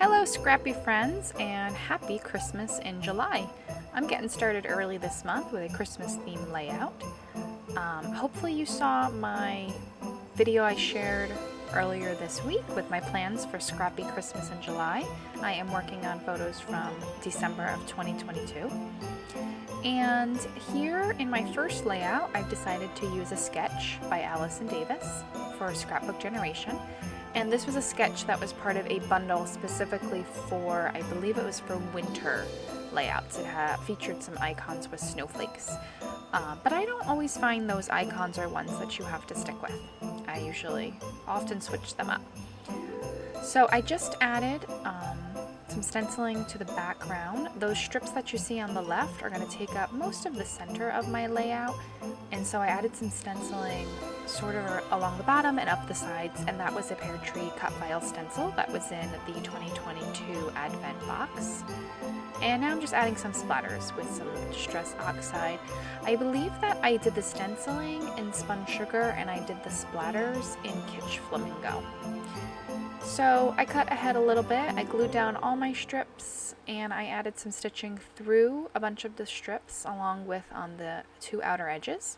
Hello Scrappy friends and happy Christmas in July. I'm getting started early this month with a Christmas theme layout. Hopefully you saw my video I shared earlier this week with my plans for Scrappy Christmas in July. I am working on photos from December of 2022. And here in my first layout, I've decided to use a sketch by Allison Davis for Scrapbook Generation. And this was a sketch that was part of a bundle specifically for, I believe it was for winter layouts. It featured some icons with snowflakes. But I don't always find those icons are ones that you have to stick with. I usually often switch them up. So I just added some stenciling to the background. Those strips that you see on the left are going to take up most of the center of my layout, and so I added some stenciling sort of along the bottom and up the sides, and that was a Peartree Cutfiles stencil that was in the 2022 Advent box. And now I'm just adding some splatters with some Distress Oxide. I believe that I did the stenciling in Spun Sugar and I did the splatters in Kitsch Flamingo. So I cut ahead a little bit, I glued down all my strips, and I added some stitching through a bunch of the strips along with on the two outer edges.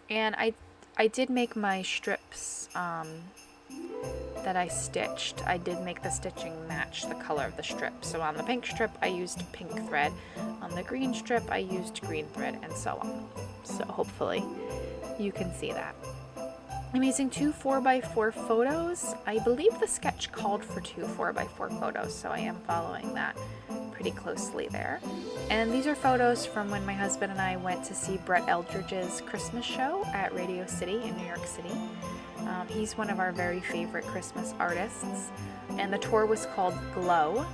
And I did make my strips that I stitched, I did make the stitching match the color of the strip. So on the pink strip I used pink thread, on the green strip I used green thread, and so on. So hopefully you can see that. I'm using two 4x4 photos. I believe the sketch called for two 4x4 photos, so I am following that pretty closely there. And these are photos from when my husband and I went to see Brett Eldridge's Christmas show at Radio City in New York City. He's one of our very favorite Christmas artists, and the tour was called Glow,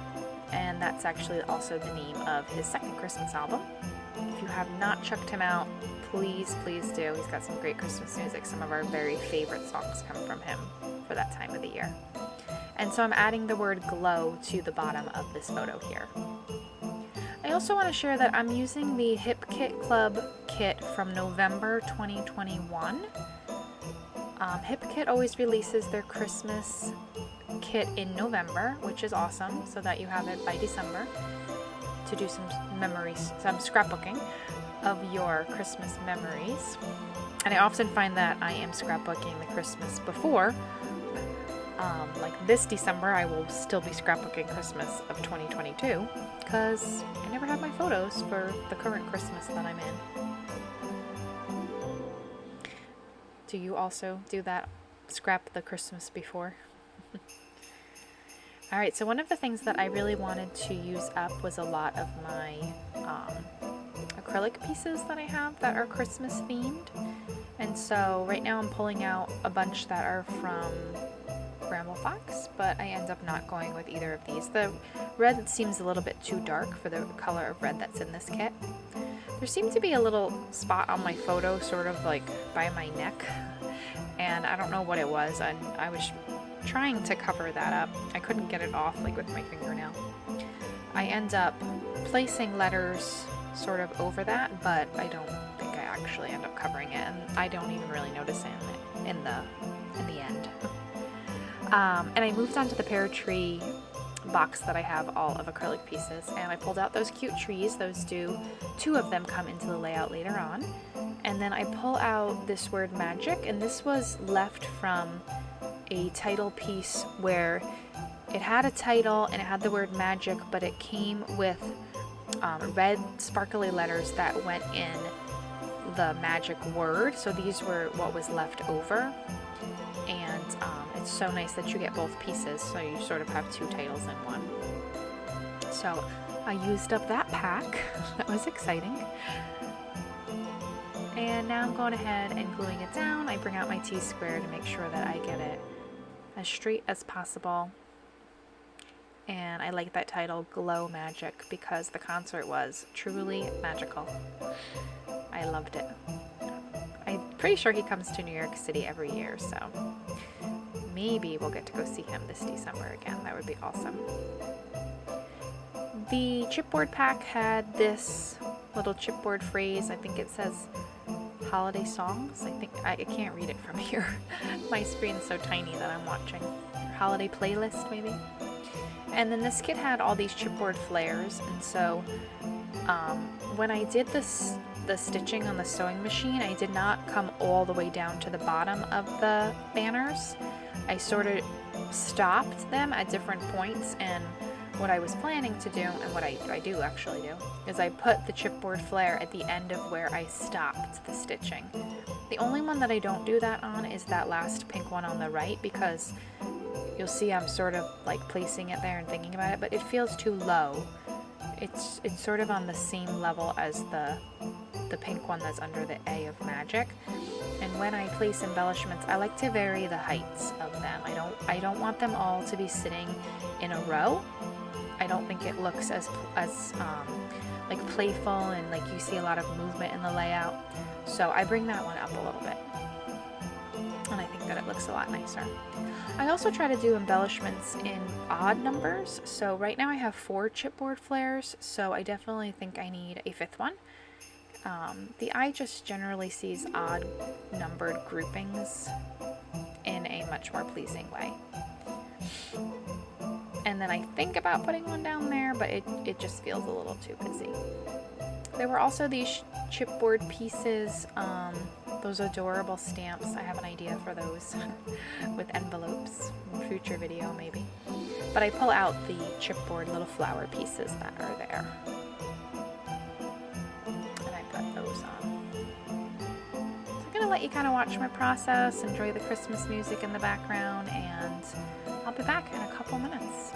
and that's actually also the name of his second Christmas album. If you have not checked him out, please do. He's got some great Christmas music. Some of our very favorite songs come from him for that time of the year. And so I'm adding the word glow to the bottom of this photo here. I also want to share that I'm using the Hip Kit Club kit from November 2021. Hip Kit always releases their Christmas kit in November, which is awesome, so that you have it by December to do some memories, some scrapbooking of your Christmas memories. And I often find that I am scrapbooking the Christmas before. Like this December, I will still be scrapbooking Christmas of 2022 because I never have my photos for the current Christmas that I'm in. Do you also do that? Scrap the Christmas before? Alright, so one of the things that I really wanted to use up was a lot of my acrylic pieces that I have that are Christmas themed. And so right now I'm pulling out a bunch that are from Bramble Fox, but I end up not going with either of these. The red seems a little bit too dark for the color of red that's in this kit. There seemed to be a little spot on my photo sort of like by my neck, and I don't know what it was, and I was trying to cover that up. I couldn't get it off like with my fingernail. I end up placing letters sort of over that, but I don't think I actually end up covering it, and I don't even really notice it in the end. And I moved on to the Peartree box that I have all of acrylic pieces, and I pulled out those cute trees. Two of them come into the layout later on. And then I pull out this word magic, and this was left from a title piece where it had a title and it had the word magic, but it came with red sparkly letters that went in the magic word. So these were what was left over, and it's so nice that you get both pieces, so you sort of have two titles in one. So I used up that pack. That was exciting. And now I'm going ahead and gluing it down. I bring out my T-square to make sure that I get it as straight as possible. And I like that title, Glow Magic, because the concert was truly magical. I loved it. I'm pretty sure he comes to New York City every year, so maybe we'll get to go see him this December again. That would be awesome. The chipboard pack had this little chipboard phrase. I think it says holiday songs. I can't read it from here. My screen is so tiny that I'm watching. Holiday playlist, maybe. And then this kit had all these chipboard flares, and so when I did the stitching on the sewing machine, I did not come all the way down to the bottom of the banners. I sort of stopped them at different points, and what I was planning to do, and what I do actually do, is I put the chipboard flare at the end of where I stopped the stitching. The only one that I don't do that on is that last pink one on the right, because you'll see I'm sort of like placing it there and thinking about it, but it feels too low. It's sort of on the same level as the pink one that's under the A of Magic. And when I place embellishments, I like to vary the heights of them. I don't want them all to be sitting in a row. I don't think it looks as like playful, and like you see a lot of movement in the layout. So I bring that one up a little bit, and I think that it looks a lot nicer. I also try to do embellishments in odd numbers. So right now I have 4 chipboard flares, so I definitely think I need a 5th one. The eye just generally sees odd numbered groupings in a much more pleasing way. And then I think about putting one down there, but it just feels a little too busy. There were also these chipboard pieces, those adorable stamps. I have an idea for those with envelopes, future video maybe. But I pull out the chipboard little flower pieces that are there. And I put those on. So I'm gonna let you kind of watch my process, enjoy the Christmas music in the background, and I'll be back in a couple minutes.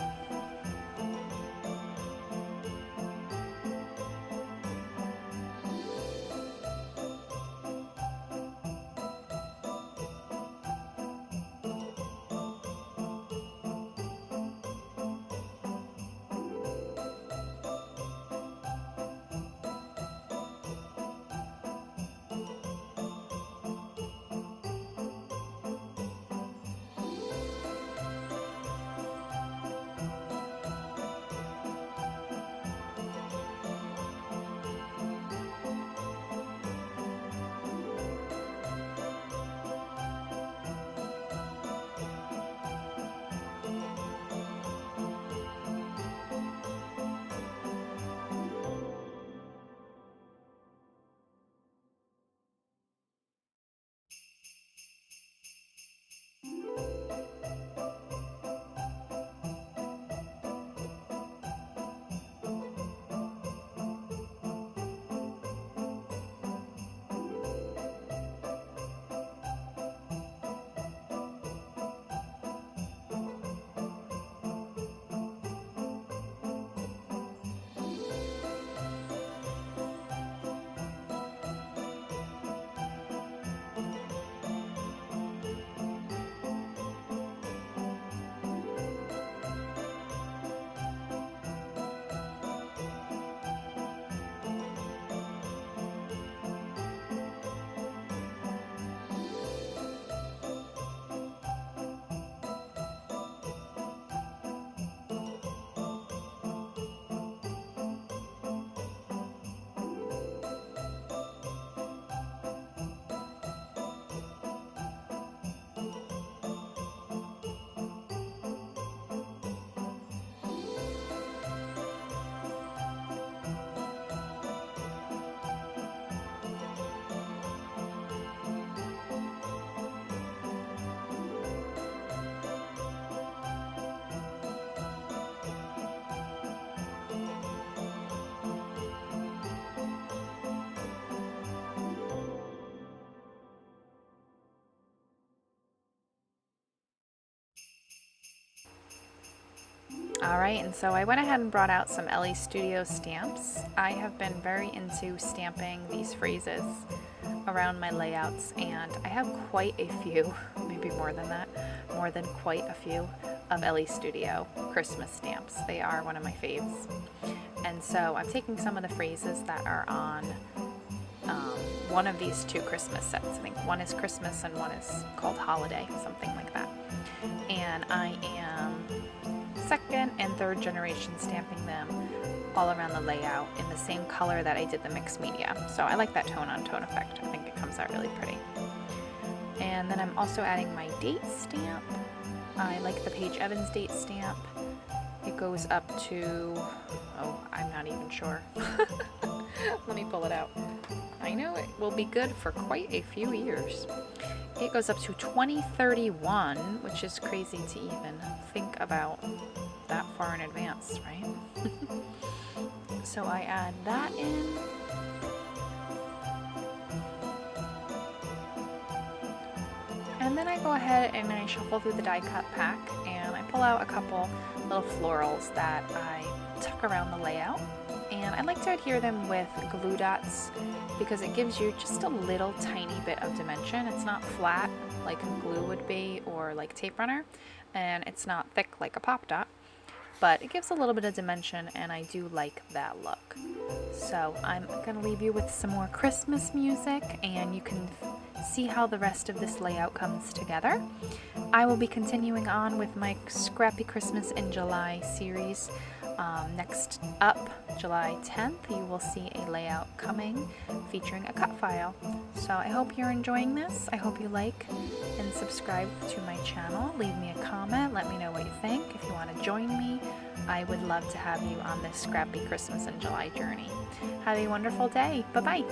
Alright, and so I went ahead and brought out some Ellie Studio stamps. I have been very into stamping these phrases around my layouts, and I have quite a few, maybe more than that, more than quite a few of Ellie Studio Christmas stamps. They are one of my faves. And so I'm taking some of the phrases that are on one of these 2 Christmas sets. I think one is Christmas and one is called Holiday, something like that. And I am 2nd and 3rd generation stamping them all around the layout in the same color that I did the mixed media. So I like that tone-on-tone effect. I think it comes out really pretty. And then I'm also adding my date stamp. I like the Paige Evans date stamp. It goes up to, oh, I'm not even sure. Let me pull it out. I know it will be good for quite a few years. It goes up to 2031, which is crazy to even think about that far in advance, right? So I add that in. And then I go ahead and I shuffle through the die cut pack and I pull out a couple little florals that I tuck around the layout. And I like to adhere them with glue dots because it gives you just a little tiny bit of dimension. It's not flat like glue would be or like tape runner, and it's not thick like a pop dot, but it gives a little bit of dimension and I do like that look. So I'm gonna leave you with some more Christmas music and you can see how the rest of this layout comes together. I will be continuing on with my Scrappy Christmas in July series. Next up, July 10th, you will see a layout coming featuring a cut file. So I hope you're enjoying this. I hope you like and subscribe to my channel. Leave me a comment. Let me know what you think. If you want to join me, I would love to have you on this Scrappy Christmas in July journey. Have a wonderful day. Bye-bye.